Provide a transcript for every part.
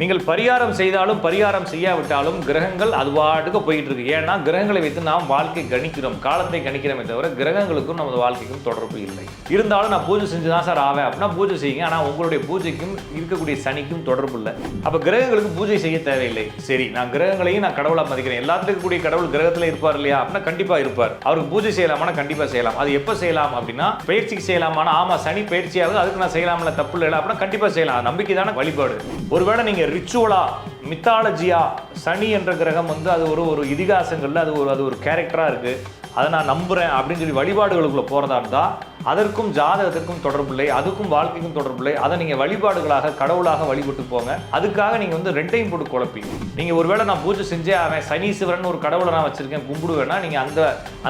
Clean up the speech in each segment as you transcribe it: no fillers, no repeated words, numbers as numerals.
நீங்கள் பரிகாரம் செய்தாலும் பரிகாரம் செய்யாவிட்டாலும் கிரகங்கள் அது பாட்டுக்கு போயிட்டு இருக்கு. ஏன்னா கிரகங்களை வைத்து நாம் வாழ்க்கை கணிக்கிறோம், காலத்தை கணிக்கிறோமே தவிர கிரகங்களுக்கும் நமது வாழ்க்கைக்கும் தொடர்பு இல்லை. இருந்தாலும் நான் பூஜை செஞ்சு தான் சார் ஆவேன் அப்படின்னா பூஜை செய்யுங்க. ஆனால் உங்களுடைய பூஜைக்கும் இருக்கக்கூடிய சனிக்கும் தொடர்பு இல்லை. அப்போ கிரகங்களுக்கு பூஜை செய்ய தேவையில்லை. சரி, நான் கிரகங்களையும் நான் கடவுளாக மதிக்கிறேன். எல்லாத்துக்கும் கூடிய கடவுள் கிரகத்தில் இருப்பார் இல்லையா அப்படின்னா கண்டிப்பாக இருப்பார். அவருக்கு பூஜை செய்யலாமா? கண்டிப்பாக செய்யலாம். அது எப்போ செய்யலாம் அப்படின்னா பயிற்சிக்கு செய்யலாமா? ஆமா, சனி பயிற்சியாவது அதுக்கு நான் செய்யலாம்ல, தப்பு இல்லை அப்படின்னா கண்டிப்பாக செய்யலாம். நம்பிக்கை தானே வழிபாடு. ஒருவேளை நீங்க ரிச்சுவலா மித்தாலஜியா சனி என்ற கிரகம் அது ஒரு இதிகாசங்கள்ல அது ஒரு கேரக்டரா இருக்கு, அதை நான் நம்புறேன் அப்படின்னு சொல்லி வழிபாடுகளுக்குள்ள போறதா இருந்தா அதற்கும் ஜாதகத்திற்கும் தொடர்பு இல்லை, அதுக்கும் வாழ்க்கைக்கும் தொடர்பு இல்லை. அதை நீங்க வழிபாடுகளாக கடவுளாக வழிபட்டு போங்க. அதுக்காக நீங்க ரெண்டையும் போட்டு குழப்பி நீங்க ஒருவேளை நான் பூஜை செஞ்சே அவன் சனீஸ்வரன் ஒரு கடவுளை நான் வச்சிருக்கேன் கும்பிடுவேன்னா நீங்க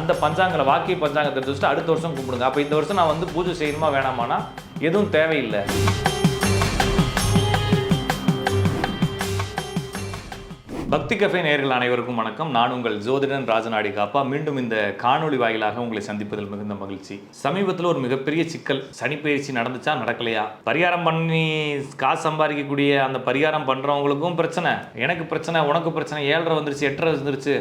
அந்த பஞ்சாங்கல வாக்கிய பஞ்சாங்கத்தை எடுத்து அடுத்த வருஷம் கும்பிடுங்க. அப்ப இந்த வருஷம் நான் பூஜை செய்யணுமா வேணாமானா எதுவும் தேவையில்லை. பக்தி கஃபே நேயர்கள் அனைவருக்கும் வணக்கம். நான் உங்கள் ஜோதிடன் ராஜநாடி காப்பா. மீண்டும் இந்த காணொளி வாயிலாக உங்களை சந்திப்பதில் மிகுந்த மகிழ்ச்சி. சமீபத்தில் ஒரு மிகப்பெரிய சிக்கல், சனி பயிற்சி நடந்துச்சா நடக்கலையா, பரிகாரம் பண்ணி காசு சம்பாதிக்கக்கூடிய அந்த பரிகாரம் பண்றவங்களுக்கும் பிரச்சனை, எனக்கு பிரச்சனை, உனக்கு பிரச்சனை, 7.5 வந்துருச்சு, 8.5 வந்துருச்சு,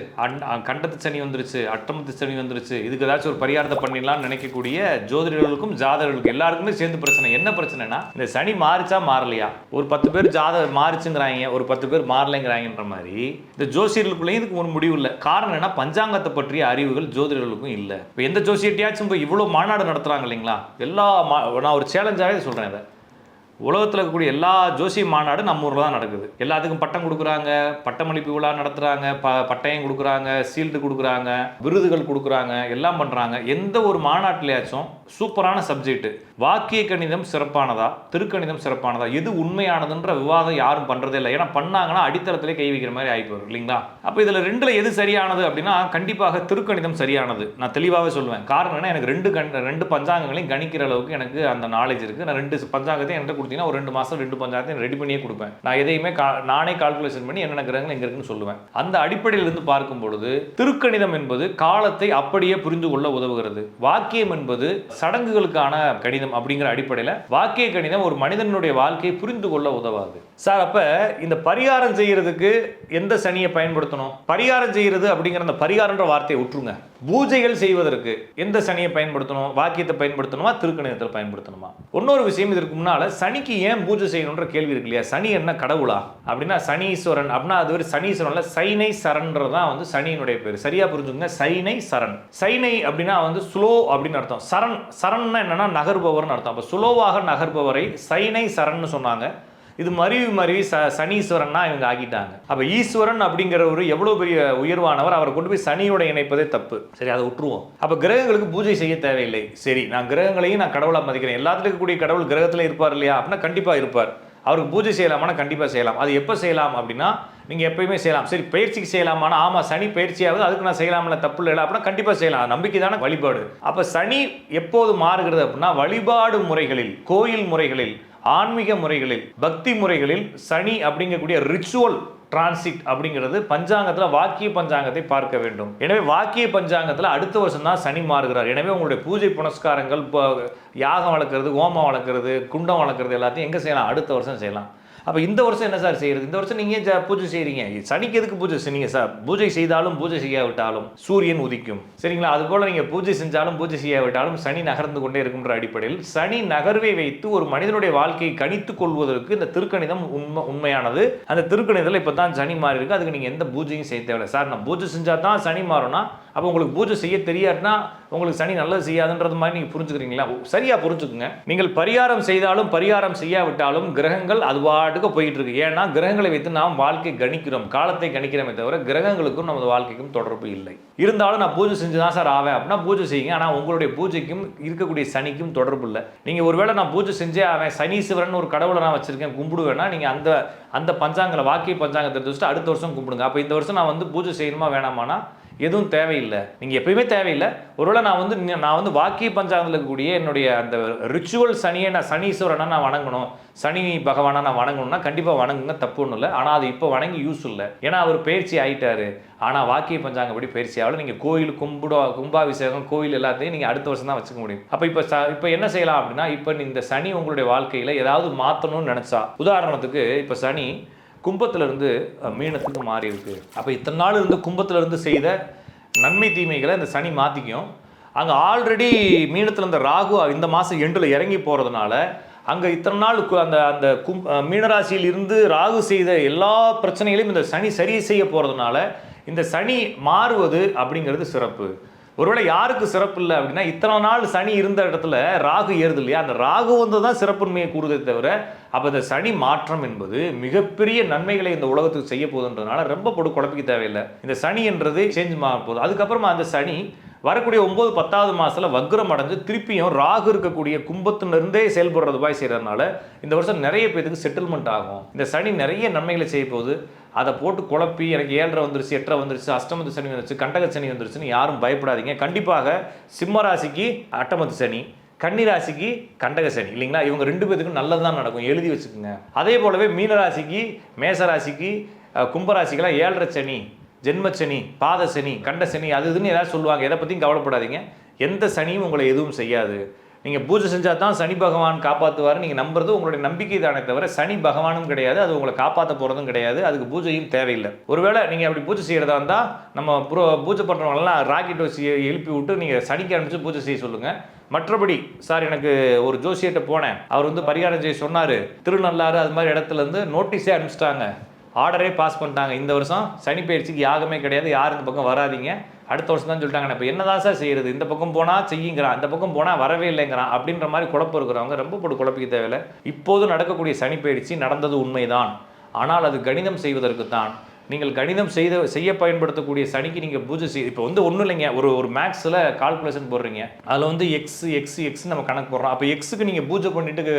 கண்டத்து சனி வந்துருச்சு, அட்டமத்து சனி வந்துருச்சு, இதுக்கு ஏதாச்சும் ஒரு பரிகாரத்தை பண்ணிடலாம்னு நினைக்கக்கூடிய ஜோதிடர்களுக்கும் ஜாதகர்களுக்கும் எல்லாருக்குமே சேர்ந்து பிரச்சனை. என்ன பிரச்சனைனா இந்த சனி மாறிச்சா மாறலையா, ஒரு 10 பேர் ஜாதகம் மாறிச்சுங்கிறாங்க, ஒரு 10 பேர் மாறலைங்கிறாங்கன்ற மாதிரி இந்த ஜோசியர்களுக்குள்ளேயும் இதுக்கு ஒரு முடிவு இல்லை. காரணம் என்ன, பஞ்சாங்கத்தை பற்றிய அறிவுகள் ஜோதிடர்களுக்கும் இல்லை. இப்போ எந்த ஜோசியர்ட்டையாச்சும் போய் இவ்வளோ மாநாடு நடத்துறாங்க இல்லைங்களா, நான் ஒரு சேலஞ்சாகவே சொல்கிறேன். இதை உலகத்தில் இருக்கக்கூடிய எல்லா ஜோசிய மாநாடு நம்ம ஊரில் தான் நடக்குது. எல்லாத்துக்கும் பட்டம் கொடுக்குறாங்க, பட்டமளிப்பு விழா நடத்துகிறாங்க, பட்டயம் கொடுக்குறாங்க, சீல்டு கொடுக்குறாங்க, விருதுகள் கொடுக்குறாங்க, எல்லாம் பண்ணுறாங்க. எந்த ஒரு மாநாட்டிலேயாச்சும் சூப்பரான சப்ஜெக்ட் வாக்கிய கணிதம் சிறப்பானதா, திருக்கணிதம் சிறப்பானதா, எது உண்மையானதுன்ற விவாதம் யாரும் பண்ணுறதே இல்லை. ஏன்னா பண்ணாங்கன்னா அடித்தளத்திலே கை வைக்கிற மாதிரி ஆகி போயிடும் இல்லைங்களா. அப்போ இதில் ரெண்டில் எது சரியானது அப்படின்னா கண்டிப்பாக திருக்கணிதம் சரியானது. நான் தெளிவாகவே சொல்லுவேன். காரணம் என்ன, எனக்கு ரெண்டு பஞ்சாங்கங்களையும் கணிக்கிற அளவுக்கு எனக்கு அந்த நாலேஜ் இருக்குது. நான் 2 பஞ்சாங்கத்தையும் என்கிட்ட கொடுத்தீங்கன்னா ஒரு 2 மாதம் 2 பஞ்சாங்கத்தையும் ரெடி பண்ணியே கொடுப்பேன். நான் எதையுமே நானே கால்குலேஷன் பண்ணி என்னென்ன கிரகங்கள் எங்கே இருக்குன்னு சொல்லுவேன். அந்த அடிப்படையில் இருந்து பார்க்கும் பொழுது திருக்கணிதம் என்பது காலத்தை அப்படியே புரிந்து கொள்ள உதவுகிறது. வாக்கியம் என்பது சடங்குகளுக்கான கணிதம் அப்படிங்கிற அடிப்படையில் வாக்கிய கணிதம் ஒரு மனிதனுடைய வாழ்க்கையை புரிந்து கொள்ள உதவாது சார். அப்ப இந்த பரிகாரம் செய்யறதுக்கு எந்த சனியை பயன்படுத்தணும், பரிகாரம் செய்யறது அப்படிங்கிற அந்த பரிகாரன்ற வார்த்தையை விட்டுருங்க. பூஜைகள் செய்வதற்கு எந்த சனியை பயன்படுத்தணும், வாக்கியத்தை பயன்படுத்தணுமா, திருக்கணிதத்தில் பயன்படுத்தணுமா? இன்னொரு விஷயம், இதற்கு முன்னால சனிக்கு ஏன் பூஜை செய்யணும்ன்ற கேள்வி இருக்கு இல்லையா. சனி என்ன கடவுளா அப்படின்னா சனீஸ்வரன் அப்படின்னா அது ஒரு சனீஸ்வரன்ல சைனை சரண்ன்றதான் சனியினுடைய பேர். சரியா புரிஞ்சுங்க, சைனை சரண். சைனை அப்படின்னா ஸ்லோ அப்படின்னு அர்த்தம். சரண்னா என்னன்னா நகர்பவர்னு அர்த்தம். அப்ப சுலோவாக நகர்பவரை சைனை சரண்னு சொன்னாங்க. இது மருவி சனீஸ்வரன்னா இவங்க ஆகிட்டாங்க. அப்ப ஈஸ்வரன் அப்படிங்கிறவர் எவ்வளவு பெரிய உயர்வானவர், அவரை கொண்டு போய் சனியோட இணைப்பதே தப்பு. சரி, அதை விட்டுருவோம். அப்ப கிரகங்களுக்கு பூஜை செய்ய தேவையில்லை. சரி, நான் கிரகங்களையும் நான் கடவுளாக மதிக்கிறேன். எல்லாத்துக்கும் கூடிய கடவுள் கிரகத்தில் இருப்பார் இல்லையா அப்படின்னா கண்டிப்பா இருப்பார். அவருக்கு பூஜை செய்யலாமா? கண்டிப்பா செய்யலாம். அது எப்போ செய்யலாம் அப்படின்னா நீங்க எப்பயுமே செய்யலாம். சரி, பயிற்சிக்கு செய்யலாமா? ஆமா, சனி பயிற்சியாவது அதுக்கு நான் செய்யலாம்ல, தப்பு இல்லை அப்படின்னா கண்டிப்பா செய்யலாம். நம்பிக்கை தானே வழிபாடு. அப்ப சனி எப்போது மாறுகிறது அப்படின்னா வழிபாடு முறைகளில், கோயில் முறைகளில், ஆன்மீக முறைகளில், பக்தி முறைகளில் சனி அப்படிங்கக்கூடிய ரிச்சுவல் டிரான்சிட் அப்படிங்கிறது பஞ்சாங்கத்தில் வாக்கிய பஞ்சாங்கத்தை பார்க்க வேண்டும். எனவே வாக்கிய பஞ்சாங்கத்தில் அடுத்த வருஷம் தான் சனி மாறுகிறார். எனவே உங்களுடைய பூஜை புனஸ்காரங்கள், யாகம் வளர்க்குறது, ஹோமம் வளர்க்குறது, குண்டம் வளர்க்குறது எல்லாத்தையும் எங்கே செய்யலாம், அடுத்த வருஷம் செய்யலாம். அப்போ இந்த வருஷம் என்ன சார் செய்யறது, இந்த வருஷம் நீங்கள் பூஜை செய்கிறீங்க, சனிக்கு எதுக்கு பூஜை செய்யுங்க சார்? பூஜை செய்தாலும் பூஜை செய்யாவிட்டாலும் சூரியன் உதிக்கும், சரிங்களா? அதுபோல் நீங்கள் பூஜை செஞ்சாலும் பூஜை செய்யாவிட்டாலும் சனி நகர்ந்து கொண்டே இருக்குன்ற அடிப்படையில் சனி நகர்வை வைத்து ஒரு மனிதனுடைய வாழ்க்கையை கணித்துக் கொள்வதற்கு இந்த திருக்கணிதம் உண்மையானது. அந்த திருக்கணிதத்தில் இப்போ தான் சனி மாறி இருக்கு, அதுக்கு நீங்கள் எந்த பூஜையும் செய்ய தேவையில்லை. சார் நான் பூஜை செஞ்சால் தான் சனி மாறும்னா அப்போ உங்களுக்கு பூஜை செய்ய தெரியாதுன்னா உங்களுக்கு சனி நல்லது செய்யாதுன்றது மாதிரி நீங்கள் புரிஞ்சுக்கிறீங்களா? சரியா புரிஞ்சுக்குங்க. நீங்கள் பரிகாரம் செய்தாலும் பரிகாரம் செய்யாவிட்டாலும் கிரகங்கள் அது பாட்டுக்கு போயிட்டு இருக்கு. ஏன்னா கிரகங்களை வைத்து நாம் வாழ்க்கை கணிக்கிறோம், காலத்தை கணிக்கிறோமே தவிர கிரகங்களுக்கும் நமது வாழ்க்கைக்கும் தொடர்பு இல்லை. இருந்தாலும் நான் பூஜை செஞ்சு தான் சார் ஆவேன் அப்படின்னா பூஜை செய்யுங்க. ஆனால் உங்களுடைய பூஜைக்கும் இருக்கக்கூடிய சனிக்கும் தொடர்பு இல்லை. நீங்கள் ஒருவேளை நான் பூஜை செஞ்சே ஆவேன் சனீஸ்வரன் ஒரு கடவுளை நான் வச்சிருக்கேன் கும்பிடுவேன்னா நீங்கள் அந்த பஞ்சாங்கல வாக்கிய பஞ்சாங்கத்தை எடுத்து அடுத்த வருஷம் கும்பிடுங்க. அப்போ இந்த வருஷம் நான் பூஜை செய்யணுமா வேணாமானா எதுவும் தேவையில்லை. நீங்கள் எப்பயுமே தேவையில்லை. ஒருவேளை நான் வாக்கிய பஞ்சாங்கத்தில் இருக்கக்கூடிய என்னுடைய அந்த ரிச்சுவல் சனியை நான் சனீஸ்வரனை நான் வணங்கணும், சனி பகவானை நான் வணங்கணும்னா கண்டிப்பாக வணங்குங்க, தப்பு ஒன்றும் இல்லை. ஆனால் அது இப்போ வணங்கி யூஸ் இல்லை, ஏன்னா அவர் பயிற்சி ஆகிட்டாரு. ஆனால் வாக்கிய பஞ்சாங்கப்படி பயிற்சி ஆகல. நீங்கள் கோயில் கும்பாபிஷேகம் கோயில் எல்லாத்தையும் நீங்கள் அடுத்த வருஷம் தான் வச்சுக்க முடியும். அப்போ இப்போ என்ன செய்யலாம் அப்படின்னா இப்போ இந்த சனி உங்களுடைய வாழ்க்கையில் ஏதாவது மாற்றணும்னு நினச்சா, உதாரணத்துக்கு இப்போ சனி கும்பத்திலிருந்து மீனத்துக்கு மாறி இருக்கு. அப்போ இத்தனை நாள் இருந்து கும்பத்திலிருந்து செய்த நன்மை தீமைகளை இந்த சனி மாற்றிக்கும். அங்கே ஆல்ரெடி மீனத்தில் இந்த ராகு இந்த மாதம் எண்டில் இறங்கி போகிறதுனால அங்கே இத்தனை நாள் அந்த அந்த மீனராசியில் இருந்து ராகு செய்த எல்லா பிரச்சனைகளையும் இந்த சனி சரி செய்ய போகிறதுனால இந்த சனி மாறுவது அப்படிங்கிறது சிறப்பு. ஒருவேளை யாருக்கு சிறப்பு இல்லை அப்படின்னா, இத்தனை நாள் சனி இருந்த இடத்துல ராகு ஏறுது இல்லையா, அந்த ராகு வந்து தான் சிறப்புண்மையை கூறுதே தவிர, அப்போ இந்த சனி மாற்றம் என்பது மிகப்பெரிய நன்மைகளை இந்த உலகத்துக்கு செய்ய போகுதுன்றதுனால ரொம்ப குழப்பிக்க தேவையில்லை. இந்த சனி என்றது சேஞ்ச் ஆக போகுது. அதுக்கப்புறமா அந்த சனி வரக்கூடிய 9, 10வது மாதத்தில் வக்ரம் அடைஞ்சு திருப்பியும் ராகு இருக்கக்கூடிய கும்பத்திலிருந்தே செயல்படுறது பாய் செய்கிறதுனால இந்த வருஷம் நிறைய பேருக்கு செட்டில்மெண்ட் ஆகும். இந்த சனி நிறைய நன்மைகளை செய்ய போகுது. அதை போட்டு குழப்பி எனக்கு 7 வந்துருச்சு, 8 வந்துருச்சு, அஷ்டமத்து சனி வந்துருச்சு, கண்டக சனி வந்துருச்சுன்னு யாரும் பயப்படாதீங்க. கண்டிப்பாக சிம்ம ராசிக்கு அட்டமத்து சனி, கன்னி ராசிக்கு கண்டக சனி இல்லைங்களா, இவங்க 2 பேத்துக்கும் நல்லது தான் நடக்கும், எழுதி வச்சுக்கோங்க. அதே போலவே மீன ராசிக்கு, மேச ராசிக்கு, கும்பராசிக்கெல்லாம் 7.5 சனி, ஜென்மச்சனி, பாத சனி, கண்ட சனி, அது இதுன்னு ஏதாவது சொல்லுவாங்க. எதை பற்றியும் கவலைப்படாதீங்க. எந்த சனியும் உங்களை எதுவும் செய்யாது. நீங்கள் பூஜை செஞ்சால் தான் சனி பகவான் காப்பாற்றுவார் நீங்கள் நம்புறது உங்களுடைய நம்பிக்கை தானே தவிர சனி பகவானும் கிடையாது, அது உங்களை காப்பாற்ற போகிறதும் கிடையாது, அதுக்கு பூஜையும் தேவையில்லை. ஒருவேளை நீங்கள் அப்படி பூஜை செய்கிறதா இருந்தால் நம்ம பூஜை பண்ணுறவங்களெல்லாம் ராக்கெட் வச்சு எழுப்பி விட்டு நீங்கள் சனிக்கு அனுப்பிச்சு பூஜை செய்ய சொல்லுங்கள். மற்றபடி சார் எனக்கு ஒரு ஜோசியர்கிட்ட போனேன், அவர் வந்து பரிகாரம் செய்ய சொன்னார், திருநள்ளாறு அது மாதிரி இடத்துலேருந்து நோட்டீஸே அனுப்பிச்சிட்டாங்க, ஆர்டரே பாஸ் பண்ணிட்டாங்க, இந்த வருஷம் சனி பயிற்சிக்கு யாகமே கிடையாது, யார் இந்த பக்கம் வராதிங்க, அடுத்த வருஷம் தான் சொல்லிட்டாங்க. இப்போ என்னதான் சார் செய்கிறது, இந்த பக்கம் போனால் செய்யுங்கிறான், இந்த பக்கம் போனால் வரவே இல்லைங்கிறான் அப்படின்ற மாதிரி குழப்பம் இருக்கிறவங்க ரொம்ப குழப்பிக்க தேவையில்லை. இப்போது நடக்கக்கூடிய சனி பயிற்சி நடந்தது உண்மைதான், ஆனால் அது கணிதம் செய்வதற்கு தான். நீங்கள் கணிதம் செய்ய பயன்படுத்தக்கூடிய சனிக்கு நீங்கள் பூஜை இப்போ வந்து ஒன்றும் இல்லைங்க, ஒரு மேக்ஸில் கால்குலேஷன் போடுறீங்க, அதில் வந்து எக்ஸ் நம்ம கணக்கு போடுறோம். அப்போ எக்ஸுக்கு நீங்கள் பூஜை பண்ணிட்டு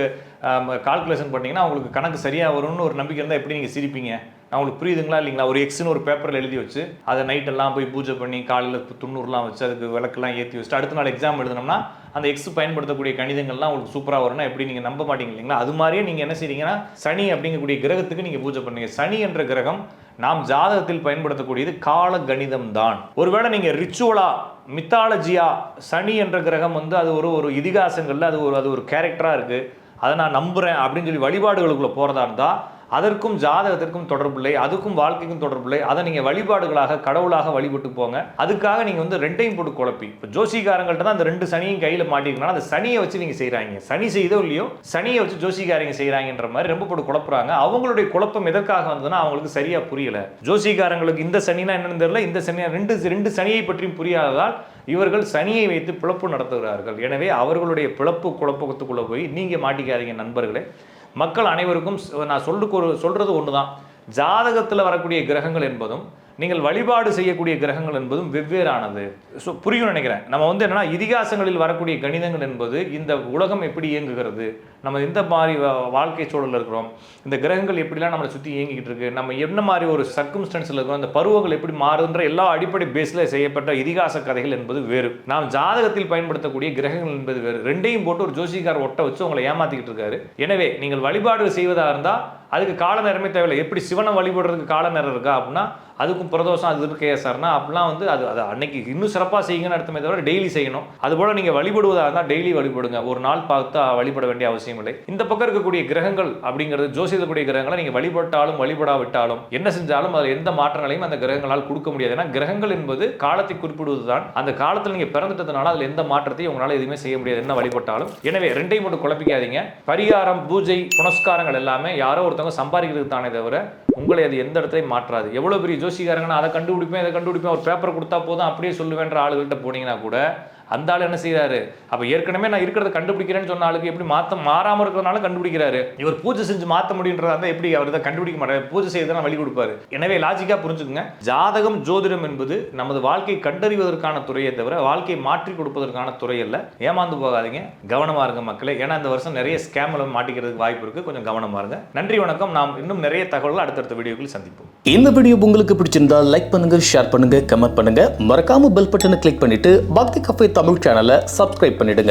கால்குலேஷன் பண்ணிங்கன்னா உங்களுக்கு கணக்கு சரியாக வரும்னு ஒரு நம்பிக்கை இருந்தால் எப்படி நீங்கள் சிரிப்பீங்க? அவங்களுக்கு புரியுதுங்களா இல்லைங்களா? ஒரு எக்ஸ்னு ஒரு பேப்பரில் எழுதி வச்சு அதை நைட்டெல்லாம் போய் பூஜை பண்ணி காலையில் 90 வச்சு அதுக்கு விளக்கெல்லாம் ஏற்றி வச்சுட்டு அடுத்த நாள் எக்ஸாம் எழுதினோம்னா அந்த எக்ஸ் பயன்படுத்தக்கூடிய கணிதங்கள்லாம் உங்களுக்கு சூப்பராக வரும்னா எப்படி நீங்கள் நம்ப மாட்டீங்க இல்லைங்களா? அது மாதிரியே நீங்கள் என்ன செய்றீங்கன்னா சனி அப்படிங்கக்கூடிய கிரகத்துக்கு நீங்கள் பூஜை பண்ணுங்க. சனி என்ற கிரகம் நாம் ஜாதகத்தில் பயன்படுத்தக்கூடியது கால கணிதம் தான். ஒருவேளை நீங்கள் ரிச்சுவலா மித்தாலஜியா சனி என்ற கிரகம் வந்து அது ஒரு இதிகாசங்களில் அது ஒரு கேரக்டராக இருக்குது, அதை நான் நம்புகிறேன் அப்படின்னு சொல்லி வழிபாடுகளுக்குள்ளே போகிறதா இருந்தால் அதற்கும் ஜாதகத்திற்கும் தொடர்பில்லை, அதுக்கும் வாழ்க்கைக்கும் தொடர்பில்லை. அதை நீங்கள் வழிபாடுகளாக கடவுளாக வழிபட்டு போங்க. அதுக்காக நீங்கள் வந்து ரெண்டையும் போட்டு குழப்பி இப்போ ஜோசிகாரங்கள்ட்ட தான் அந்த 2 சனியும் கையில் மாட்டிருக்கனால அந்த சனியை வச்சு நீங்கள் செய்கிறாங்க, சனி செய்தோ இல்லையோ சனியை வச்சு ஜோசிகாரங்க செய்கிறாங்கன்ற மாதிரி ரொம்ப போட்டு குழப்புறாங்க. அவங்களுடைய குழப்பம் எதற்காக வந்ததுன்னா அவங்களுக்கு சரியாக புரியல. ஜோசிகாரங்களுக்கு இந்த சனினா என்னன்னு தெரியல, இந்த சனியா ரெண்டு சனியை பற்றியும் புரியாததால் இவர்கள் சனியை வைத்து பிளப்பு நடத்துகிறார்கள். எனவே அவர்களுடைய குழப்பத்துக்குள்ளே போய் நீங்கள் மாட்டிக்காதீங்க நண்பர்களே. மக்கள் அனைவருக்கும் நான் சொல்றது ஒன்று தான், ஜாதகத்தில் வரக்கூடிய கிரகங்கள் என்பதும் நீங்கள் வழிபாடு செய்யக்கூடிய கிரகங்கள் என்பதும் வெவ்வேறானது. ஸோ புரியும் நினைக்கிறேன். நம்ம வந்து என்னன்னா இதிகாசங்களில் வரக்கூடிய கணிதங்கள் என்பது இந்த உலகம் எப்படி இயங்குகிறது, நம்ம எந்த மாதிரி வாழ்க்கை சூழலில் இருக்கிறோம், இந்த கிரகங்கள் எப்படிலாம் நம்மளை சுற்றி இயங்கிக்கிட்டு இருக்கு, நம்ம என்ன மாதிரி ஒரு சர்க்கம்ஸ்டன்ஸில் இருக்கிறோம், இந்த பருவங்கள் எப்படி மாறுன்ற எல்லா அடிப்படை பேஸில் செய்யப்பட்ட இதிகாச கதைகள் என்பது வேறு, நாம் ஜாதகத்தில் பயன்படுத்தக்கூடிய கிரகங்கள் என்பது வேறு. ரெண்டையும் போட்டு ஒரு ஜோசிகார் ஒட்ட வச்சு உங்களை ஏமாத்திக்கிட்டு இருக்காரு. எனவே நீங்கள் வழிபாடு செய்வதாக இருந்தால் அதுக்கு கால நேரமே தேவையில்லை. எப்படி சிவனை வழிபடுறதுக்கு கால நேரம் இருக்கா அப்படின்னா அதுக்கும் பிரதோஷம் அது இருக்கே சார்னா அப்படிலாம் வந்து அது அன்னைக்கு இன்னும் சிறப்பாக செய்யுங்கன்னு அர்த்தமே தவிர டெய்லி செய்யணும். அதுபோல் நீங்கள் வழிபடுவதாக இருந்தால் டெய்லி வழிபடுங்க, ஒரு நாள் பார்த்து வழிபட வேண்டிய அவசியம் இல்லை. இந்த பக்கம் இருக்கக்கூடிய கிரகங்கள் அப்படிங்கிறது ஜோசியக்கூடிய கிரகங்களை நீங்கள் வழிபட்டாலும் வழிபடாவிட்டாலும் என்ன செஞ்சாலும் அதில் எந்த மாற்றங்களையும் அந்த கிரகங்களால் கொடுக்க முடியாது. ஏன்னா கிரகங்கள் என்பது காலத்தை குறிப்பிடுவது தான். அந்த காலத்தில் நீங்கள் பிறந்துட்டதுனால அதில் எந்த மாற்றத்தையும் உங்களால் எதுவுமே செய்ய முடியாது என்ன வழிபட்டாலும். எனவே ரெண்டையும் மட்டும் குழப்பிக்காதீங்க. பரிகாரம் பூஜை புனஸ்காரங்கள் எல்லாமே யாரோ ஒருத்தவங்க சம்பாதிக்கிறதுக்கு தானே தவிர உங்களை அது எந்த இடத்துலையும் மாற்றாது. எவ்வளோ பெரிய ஜோசிக்காரங்கன்னா அதை கண்டுபிடிப்பேன் இதை கண்டுபிடிப்பேன், ஒரு பேப்பர் கொடுத்தா போதும் அப்படியே சொல்லுவேன்ற ஆளுகள்கிட்ட போனீங்கன்னா கூட அந்த ஆள் என்ன செய்யறாரு, அப்போ ஏற்கனவே நான் இருக்கிறத கண்டுபிடிக்கிறேன்னு சொன்ன ஆளுக்கு எப்படி மாறாமல் இருக்கிறதுனால கண்டுபிடிக்கிறாரு. இவர் பூஜை செஞ்சு மாற்ற முடியுன்றதா எப்படி அவர் தான் கண்டுபிடிக்க மாட்டார், பூஜை செய்ய வழி கொடுப்பாரு. எனவே லாஜிக்காக புரிஞ்சுக்குங்க, ஜாதகம் ஜோதிடம் என்பது நமது வாழ்க்கை கண்டறிவதற்கான துறையை தவிர வாழ்க்கையை மாற்றி கொடுப்பதற்கான துறை அல்ல. ஏமாந்து போகாதீங்க, கவனமா இருங்க மக்களே. ஏன்னா இந்த வருஷம் நிறைய ஸ்கேம்ல மாட்டிக்கிறதுக்கு வாய்ப்பு இருக்கு, கொஞ்சம் கவனமா இருங்க. நன்றி, வணக்கம். நாம் இன்னும் நிறைய தகவல்கள் அடுத்தடுத்த வீடியோக்களில் சந்திப்போம். இந்த வீடியோ உங்களுக்கு பிடிச்சிருந்தா லைக் பண்ணுங்க, ஷேர் பண்ணுங்க, கமெண்ட் பண்ணுங்க. மறக்காம பெல் பட்டனை கிளிக் பண்ணிட்டு பக்தி கஃபே தமிழ் சேனலை சப்ஸ்கிரைப் பண்ணிடுங்க.